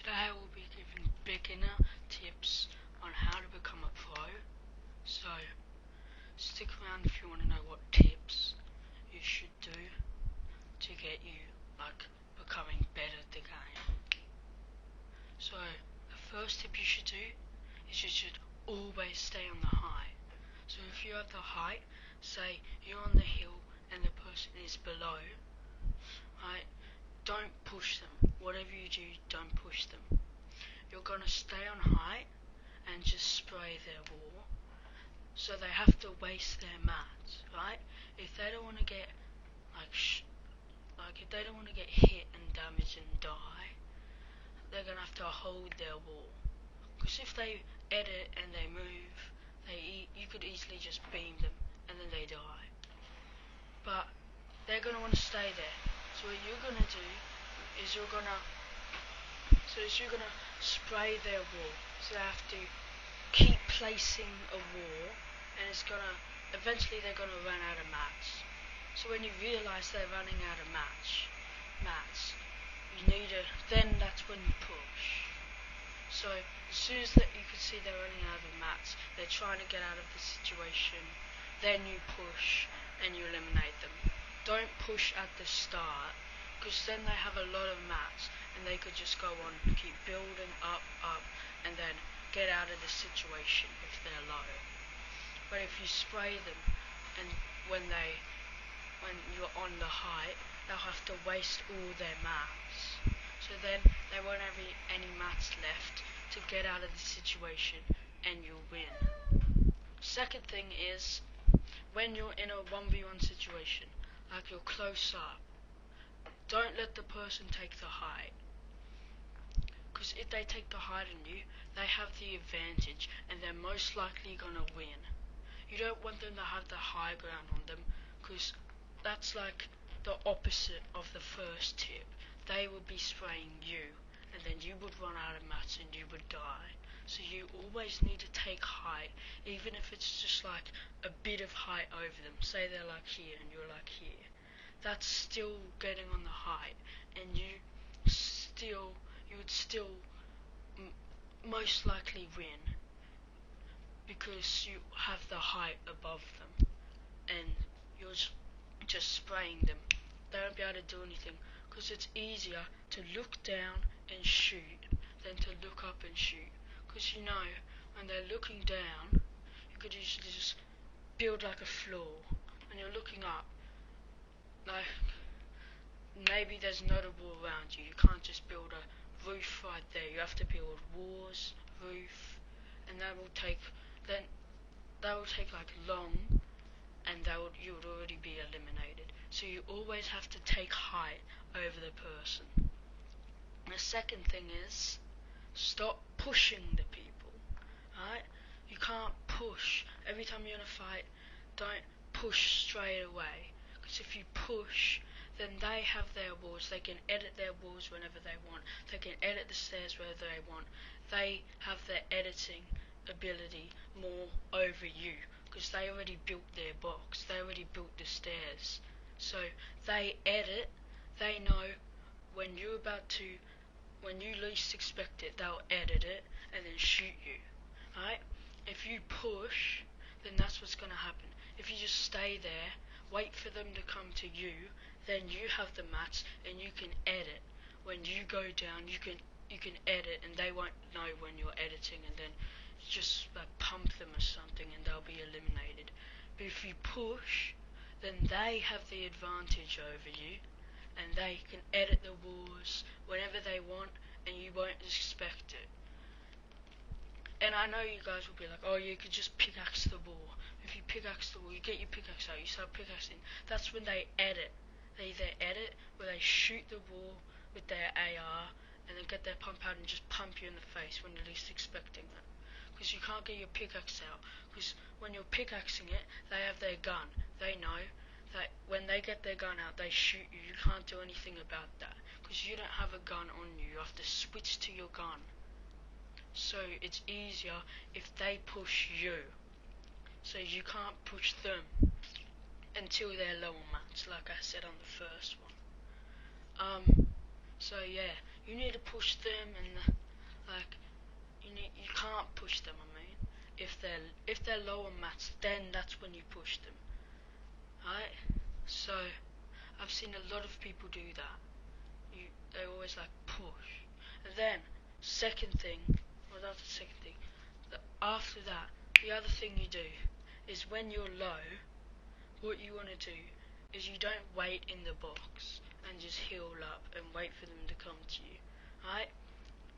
Today we'll be giving beginner tips on how to become a pro. So stick around if you want to know what tips you should do to get you becoming better at the game. So the first tip you should do is you should always stay on the height. So if you have the height, say you're on the hill and the person is below, right? Don't push them. Whatever you do, don't push them. You're going to stay on height and just spray their wall. So they have to waste their mats, right? If they don't want to get if they don't want to get hit and damaged and die, they're going to have to hold their wall. Because if they edit and they move, you could easily just beam them and then they die. But they're going to want to stay there. So what you're going to do is you're going to spray their wall. So they have to keep placing a wall, and eventually they're gonna run out of mats. So when you realise they're running out of mats, then that's when you push. So as soon as you can see they're running out of mats, they're trying to get out of the situation, then you push and you eliminate them. Don't push at the start, because then they have a lot of mats and they could just go on, keep building up, and then get out of the situation if they're low. But if you spray them, and when you're on the height, they'll have to waste all their mats. So then they won't have any mats left to get out of the situation, and you'll win. Second thing is, when you're in a 1v1 situation, like you're close up, don't let the person take the height. Because if they take the height on you, they have the advantage and they're most likely going to win. You don't want them to have the high ground on them, because that's like the opposite of the first tip. They would be spraying you, and then you would run out of mats and you would die. So you always need to take height, even if it's just like a bit of height over them. Say they're like here and you're like here. That's still getting on the height, and you would still most likely win, because you have the height above them and you're just spraying them. They won't be able to do anything, because it's easier to look down and shoot than to look up and shoot. Because when they're looking down, you could usually just build like a floor. When you're looking up, like maybe there's not a wall around you. You can't just build a roof right there. You have to build walls, roof, and that will take like long, and you would already be eliminated. So you always have to take height over the person. The second thing is, stop pushing the people. Right? You can't push. Every time you're in a fight, don't push straight away. Because if you push, then they have their walls. They can edit their walls whenever they want. They can edit the stairs wherever they want. They have their editing ability more over you, because they already built their box. They already built the stairs. So they edit. They know when you least expect it, they'll edit it and then shoot you. Right? If you push, then that's what's going to happen. If you just stay there, wait for them to come to you, then you have the mats and you can edit. When you go down, you can edit, and they won't know when you're editing, and then just pump them or something and they'll be eliminated. But if you push, then they have the advantage over you, and they can edit the walls whenever they want, and you won't expect it. And I know you guys will be like, oh, you could just pickaxe the wall. If you pickaxe the wall, you get your pickaxe out, you start pickaxing. That's when they edit. They either edit, where they shoot the wall with their AR, and then get their pump out and just pump you in the face when you're least expecting it. Because you can't get your pickaxe out, because when you're pickaxing it, they have their gun. They know that when they get their gun out, they shoot you. You can't do anything about that, because you don't have a gun on you. You have to switch to your gun. So it's easier if they push you. So you can't push them until they're low on mats, like I said on the first one. So yeah, you need to push them, and like you can't push them. I mean, if they're low on mats, then that's when you push them, right? So I've seen a lot of people do that. They always like push, and then second thing, well that's the second thing. After that, the other thing you do is when you're low, what you want to do is you don't wait in the box and just heal up and wait for them to come to you, right?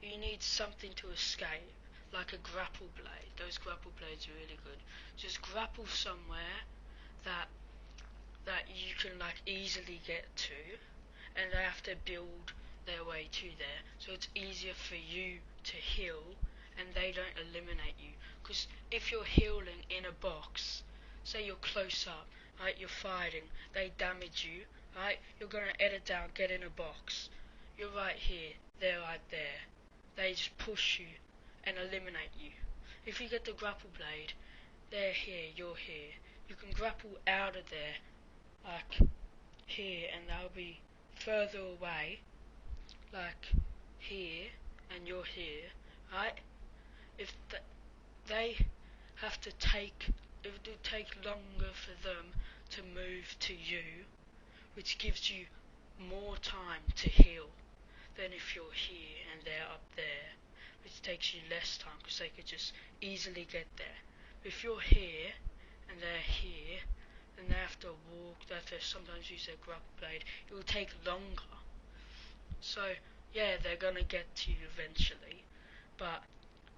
You need something to escape, like a grapple blade. Those grapple blades are really good. Just grapple somewhere that you can like easily get to, and they have to build their way to there, so it's easier for you to heal and they don't eliminate you. Because if you're healing in a box, say you're close up, right, you're fighting, they damage you, right, you're gonna edit down, get in a box, you're right here, they're right there, they just push you and eliminate you. If you get the grapple blade, they're here, you're here, you can grapple out of there, like here, and they'll be further away, like here, and you're here, right? If they have to take, it would take longer for them to move to you, which gives you more time to heal than if you're here and they're up there, which takes you less time because they could just easily get there. If you're here and they're here, then they have to walk, they have to sometimes use their grapple blade, it will take longer. So yeah, they're gonna get to you eventually, but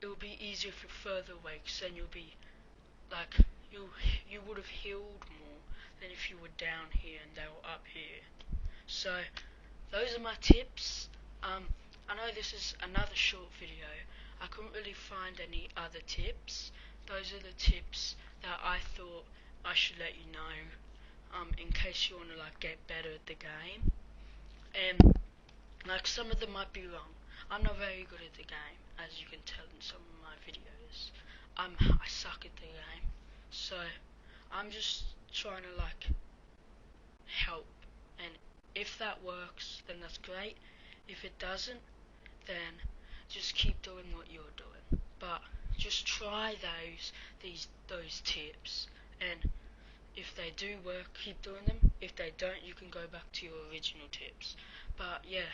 it will be easier if you're further away, because then you'll be like, you would have healed more than if you were down here and they were up here. So those are my tips. I know this is another short video. I couldn't really find any other tips. Those are the tips that I thought I should let you know, in case you want to like get better at the game. And like some of them might be wrong. I'm not very good at the game, as you can tell in some of my videos. I suck at the game. So I'm just trying to like help, and if that works, then that's great. If it doesn't, then just keep doing what you're doing. But just try those tips, and if they do work, keep doing them. If they don't, you can go back to your original tips. But yeah,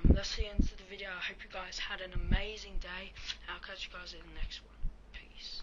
that's the end of the video. I hope you guys had an amazing day. I'll catch you guys in the next one. Peace.